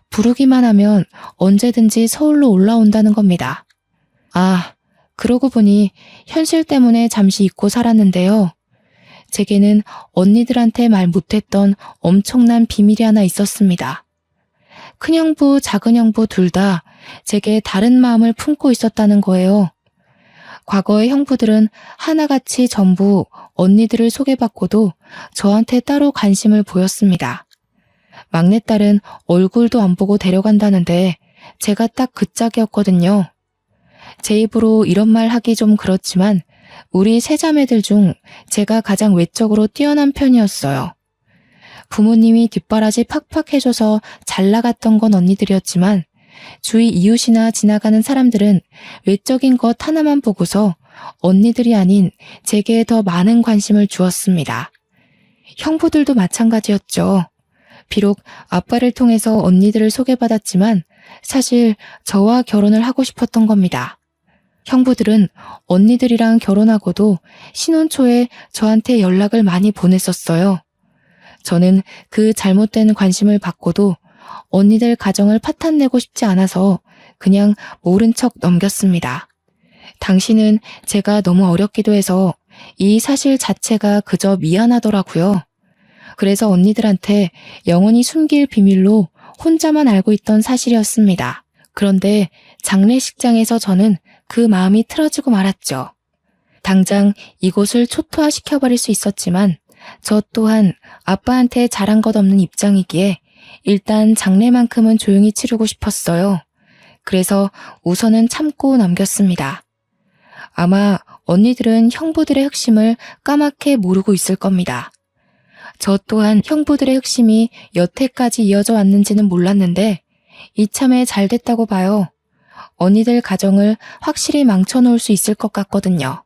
부르기만 하면 언제든지 서울로 올라온다는 겁니다. 아, 그러고 보니 현실 때문에 잠시 잊고 살았는데요. 제게는 언니들한테 말 못했던 엄청난 비밀이 하나 있었습니다. 큰형부, 작은형부 둘 다 제게 다른 마음을 품고 있었다는 거예요. 과거의 형부들은 하나같이 전부 언니들을 소개받고도 저한테 따로 관심을 보였습니다. 막내딸은 얼굴도 안 보고 데려간다는데 제가 딱 그 짝이었거든요. 제 입으로 이런 말 하기 좀 그렇지만 우리 세 자매들 중 제가 가장 외적으로 뛰어난 편이었어요. 부모님이 뒷바라지 팍팍 해줘서 잘 나갔던 건 언니들이었지만 주위 이웃이나 지나가는 사람들은 외적인 것 하나만 보고서 언니들이 아닌 제게 더 많은 관심을 주었습니다. 형부들도 마찬가지였죠. 비록 아빠를 통해서 언니들을 소개받았지만 사실 저와 결혼을 하고 싶었던 겁니다. 형부들은 언니들이랑 결혼하고도 신혼 초에 저한테 연락을 많이 보냈었어요. 저는 그 잘못된 관심을 받고도 언니들 가정을 파탄내고 싶지 않아서 그냥 모른 척 넘겼습니다. 당시는 제가 너무 어렸기도 해서 이 사실 자체가 그저 미안하더라고요. 그래서 언니들한테 영원히 숨길 비밀로 혼자만 알고 있던 사실이었습니다. 그런데 장례식장에서 저는 그 마음이 틀어지고 말았죠. 당장 이곳을 초토화시켜버릴 수 있었지만 저 또한 아빠한테 잘한 것 없는 입장이기에 일단 장례만큼은 조용히 치르고 싶었어요. 그래서 우선은 참고 넘겼습니다. 아마 언니들은 형부들의 흑심을 까맣게 모르고 있을 겁니다. 저 또한 형부들의 흑심이 여태까지 이어져 왔는지는 몰랐는데 이참에 잘 됐다고 봐요. 언니들 가정을 확실히 망쳐놓을 수 있을 것 같거든요.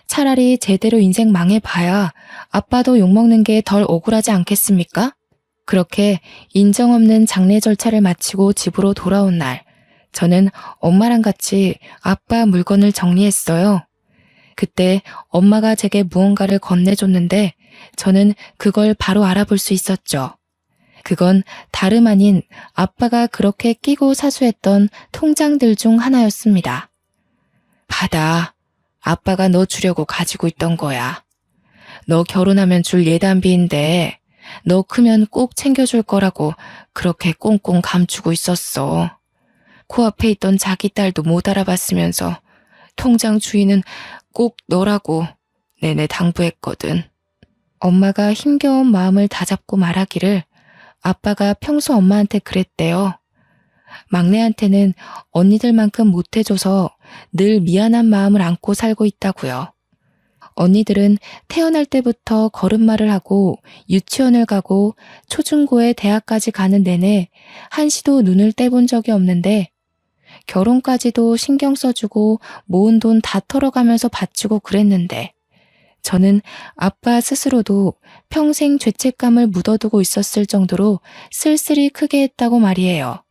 차라리 제대로 인생 망해봐야 아빠도 욕먹는 게 덜 억울하지 않겠습니까? 그렇게 인정 없는 장례 절차를 마치고 집으로 돌아온 날, 저는 엄마랑 같이 아빠 물건을 정리했어요. 그때 엄마가 제게 무언가를 건네줬는데 저는 그걸 바로 알아볼 수 있었죠. 그건 다름 아닌 아빠가 그렇게 끼고 사수했던 통장들 중 하나였습니다. 받아. 아빠가 너 주려고 가지고 있던 거야. 너 결혼하면 줄 예단비인데 너 크면 꼭 챙겨줄 거라고 그렇게 꽁꽁 감추고 있었어. 코앞에 있던 자기 딸도 못 알아봤으면서 통장 주인은 꼭 너라고 내내 당부했거든. 엄마가 힘겨운 마음을 다잡고 말하기를 아빠가 평소 엄마한테 그랬대요. 막내한테는 언니들만큼 못해줘서 늘 미안한 마음을 안고 살고 있다고요. 언니들은 태어날 때부터 걸음마를 하고 유치원을 가고 초중고에 대학까지 가는 내내 한시도 눈을 떼본 적이 없는데 결혼까지도 신경 써주고 모은 돈 다 털어가면서 바치고 그랬는데 저는 아빠 스스로도 평생 죄책감을 묻어두고 있었을 정도로 쓸쓸히 크게 했다고 말이에요.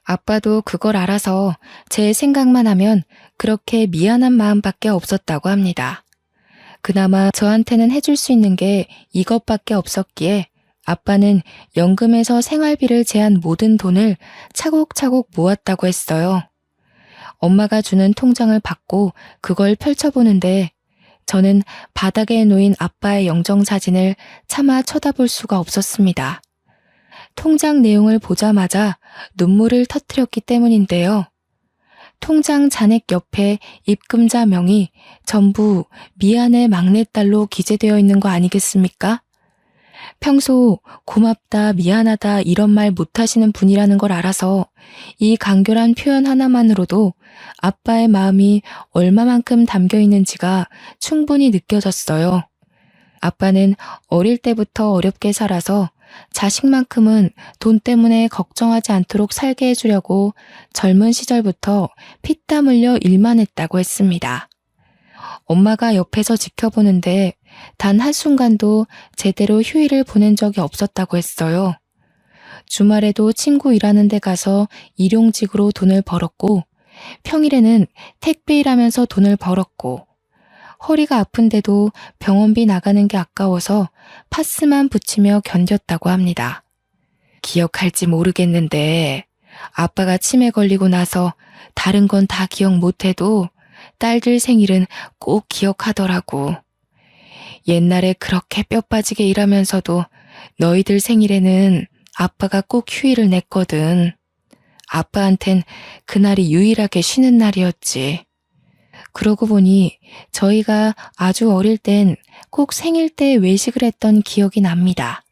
아빠도 그걸 알아서 제 생각만 하면 그렇게 미안한 마음밖에 없었다고 합니다. 그나마 저한테는 해줄 수 있는 게 이것밖에 없었기에 아빠는 연금에서 생활비를 제한 모든 돈을 차곡차곡 모았다고 했어요. 엄마가 주는 통장을 받고 그걸 펼쳐보는데 저는 바닥에 놓인 아빠의 영정사진을 차마 쳐다볼 수가 없었습니다. 통장 내용을 보자마자 눈물을 터뜨렸기 때문인데요. 통장 잔액 옆에 입금자 명이 전부 미안해 막내딸로 기재되어 있는 거 아니겠습니까? 평소 고맙다, 미안하다 이런 말 못하시는 분이라는 걸 알아서 이 간결한 표현 하나만으로도 아빠의 마음이 얼마만큼 담겨 있는지가 충분히 느껴졌어요. 아빠는 어릴 때부터 어렵게 살아서 자식만큼은 돈 때문에 걱정하지 않도록 살게 해주려고 젊은 시절부터 피땀 흘려 일만 했다고 했습니다. 엄마가 옆에서 지켜보는데 단 한순간도 제대로 휴일을 보낸 적이 없었다고 했어요. 주말에도 친구 일하는 데 가서 일용직으로 돈을 벌었고, 평일에는 택배 일하면서 돈을 벌었고, 허리가 아픈데도 병원비 나가는 게 아까워서 파스만 붙이며 견뎠다고 합니다. 기억할지 모르겠는데 아빠가 치매 걸리고 나서 다른 건 다 기억 못해도 딸들 생일은 꼭 기억하더라고. 옛날에 그렇게 뼈 빠지게 일하면서도 너희들 생일에는 아빠가 꼭 휴일을 냈거든. 아빠한텐 그날이 유일하게 쉬는 날이었지. 그러고 보니 저희가 아주 어릴 땐 꼭 생일 때 외식을 했던 기억이 납니다.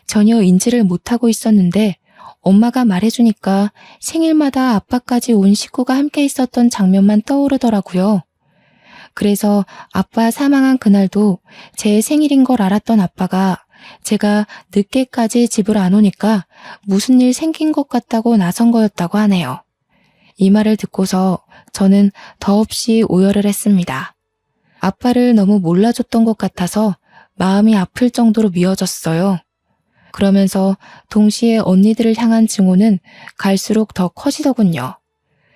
전혀 인지를 못하고 있었는데 엄마가 말해주니까 생일마다 아빠까지 온 식구가 함께 있었던 장면만 떠오르더라고요. 그래서 아빠 사망한 그날도 제 생일인 걸 알았던 아빠가 제가 늦게까지 집을 안 오니까 무슨 일 생긴 것 같다고 나선 거였다고 하네요. 이 말을 듣고서 저는 더없이 오열을 했습니다. 아빠를 너무 몰라줬던 것 같아서 마음이 아플 정도로 미워졌어요. 그러면서 동시에 언니들을 향한 증오는 갈수록 더 커지더군요.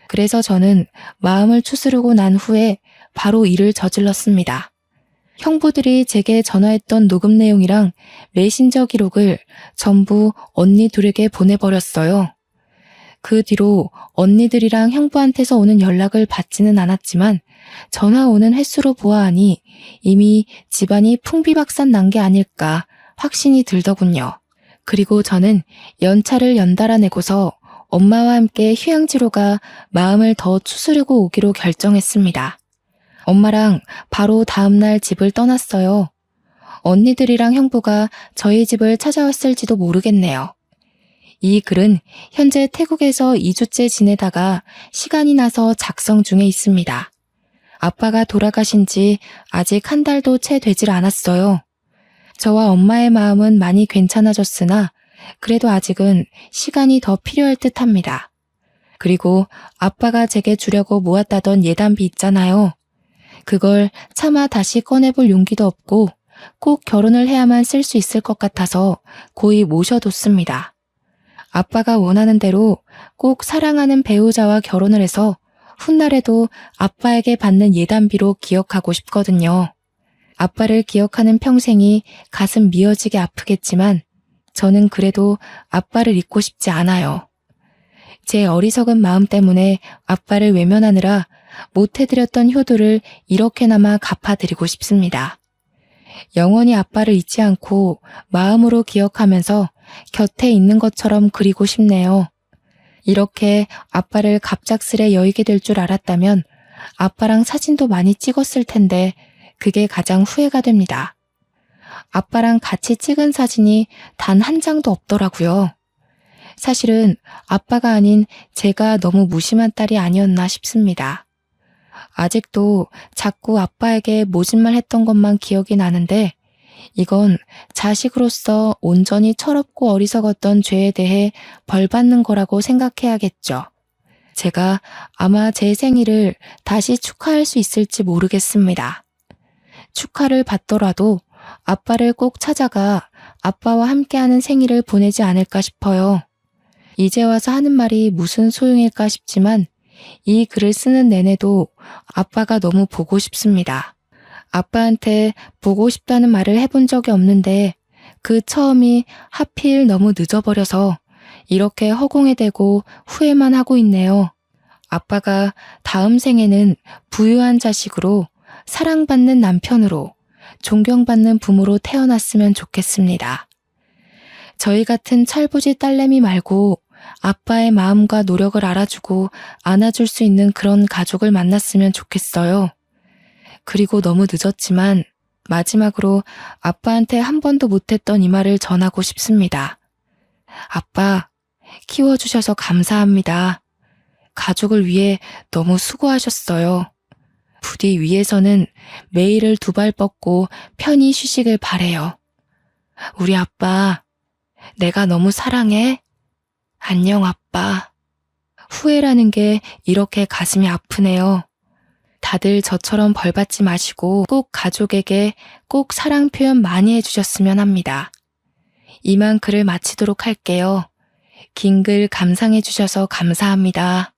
그래서 저는 마음을 추스르고 난 후에 바로 일을 저질렀습니다. 형부들이 제게 전화했던 녹음 내용이랑 메신저 기록을 전부 언니 둘에게 보내버렸어요. 그 뒤로 언니들이랑 형부한테서 오는 연락을 받지는 않았지만 전화 오는 횟수로 보아하니 이미 집안이 풍비박산 난 게 아닐까 확신이 들더군요. 그리고 저는 연차를 연달아 내고서 엄마와 함께 휴양지로 가 마음을 더 추스르고 오기로 결정했습니다. 엄마랑 바로 다음날 집을 떠났어요. 언니들이랑 형부가 저희 집을 찾아왔을지도 모르겠네요. 이 글은 현재 태국에서 2주째 지내다가 시간이 나서 작성 중에 있습니다. 아빠가 돌아가신 지 아직 한 달도 채 되질 않았어요. 저와 엄마의 마음은 많이 괜찮아졌으나 그래도 아직은 시간이 더 필요할 듯합니다. 그리고 아빠가 제게 주려고 모았다던 예단비 있잖아요. 그걸 차마 다시 꺼내볼 용기도 없고 꼭 결혼을 해야만 쓸 수 있을 것 같아서 고이 모셔뒀습니다. 아빠가 원하는 대로 꼭 사랑하는 배우자와 결혼을 해서 훗날에도 아빠에게 받는 예단비로 기억하고 싶거든요. 아빠를 기억하는 평생이 가슴 미어지게 아프겠지만 저는 그래도 아빠를 잊고 싶지 않아요. 제 어리석은 마음 때문에 아빠를 외면하느라 못해드렸던 효도를 이렇게나마 갚아드리고 싶습니다. 영원히 아빠를 잊지 않고 마음으로 기억하면서 곁에 있는 것처럼 그리고 싶네요. 이렇게 아빠를 갑작스레 여의게 될 줄 알았다면 아빠랑 사진도 많이 찍었을 텐데 그게 가장 후회가 됩니다. 아빠랑 같이 찍은 사진이 단 한 장도 없더라고요. 사실은 아빠가 아닌 제가 너무 무심한 딸이 아니었나 싶습니다. 아직도 자꾸 아빠에게 모진말 했던 것만 기억이 나는데 이건 자식으로서 온전히 철없고 어리석었던 죄에 대해 벌 받는 거라고 생각해야겠죠. 제가 아마 제 생일을 다시 축하할 수 있을지 모르겠습니다. 축하를 받더라도 아빠를 꼭 찾아가 아빠와 함께하는 생일을 보내지 않을까 싶어요. 이제 와서 하는 말이 무슨 소용일까 싶지만 이 글을 쓰는 내내도 아빠가 너무 보고 싶습니다. 아빠한테 보고 싶다는 말을 해본 적이 없는데 그 처음이 하필 너무 늦어버려서 이렇게 허공에 대고 후회만 하고 있네요. 아빠가 다음 생에는 부유한 자식으로 사랑받는 남편으로 존경받는 부모로 태어났으면 좋겠습니다. 저희 같은 철부지 딸내미 말고 아빠의 마음과 노력을 알아주고 안아줄 수 있는 그런 가족을 만났으면 좋겠어요. 그리고 너무 늦었지만 마지막으로 아빠한테 한 번도 못했던 이 말을 전하고 싶습니다. 아빠, 키워주셔서 감사합니다. 가족을 위해 너무 수고하셨어요. 부디 위에서는 매일을 두 발 뻗고 편히 쉬시길 바래요. 우리 아빠, 내가 너무 사랑해. 안녕, 아빠. 후회라는 게 이렇게 가슴이 아프네요. 다들 저처럼 벌받지 마시고 꼭 가족에게 꼭 사랑 표현 많이 해주셨으면 합니다. 이만 글을 마치도록 할게요. 긴 글 감상해주셔서 감사합니다.